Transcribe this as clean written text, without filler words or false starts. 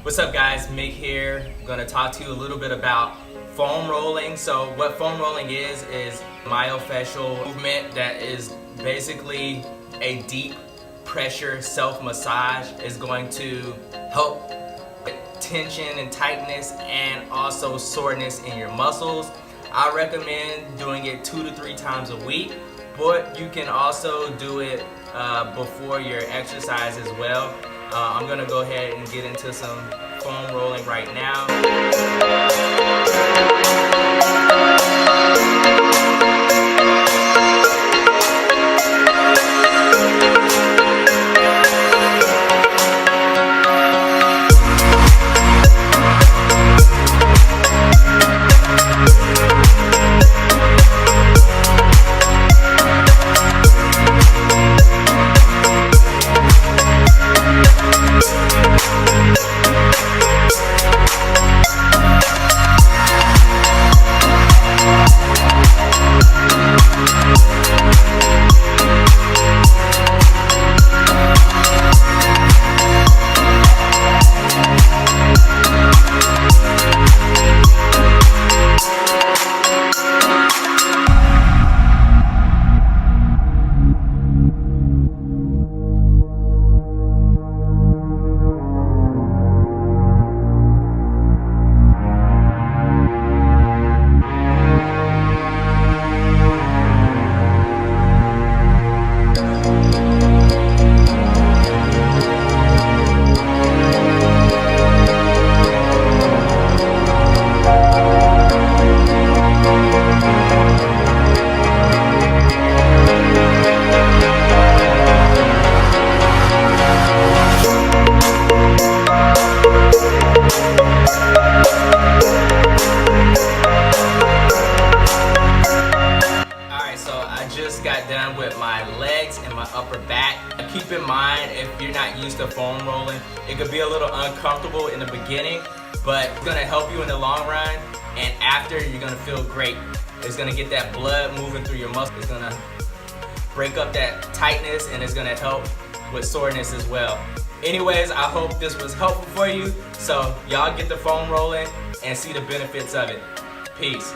What's up guys, Mick here. I'm gonna talk to you a little bit about foam rolling. So what foam rolling is myofascial movement that is basically a deep pressure self-massage. Is going to help with tension and tightness and also soreness in your muscles. I recommend doing it 2 to 3 times a week, but you can also do it before your exercise as well. I'm gonna go ahead and get into some foam rolling right now. Got done with my legs and my upper back. Keep in mind, if you're not used to foam rolling, it could be a little uncomfortable in the beginning, but it's gonna help you in the long run, and after you're gonna feel great. It's gonna get that blood moving through your muscles. It's gonna break up that tightness, and it's gonna help with soreness as well. Anyways, I hope this was helpful for you. So y'all get the foam rolling and see the benefits of it. Peace.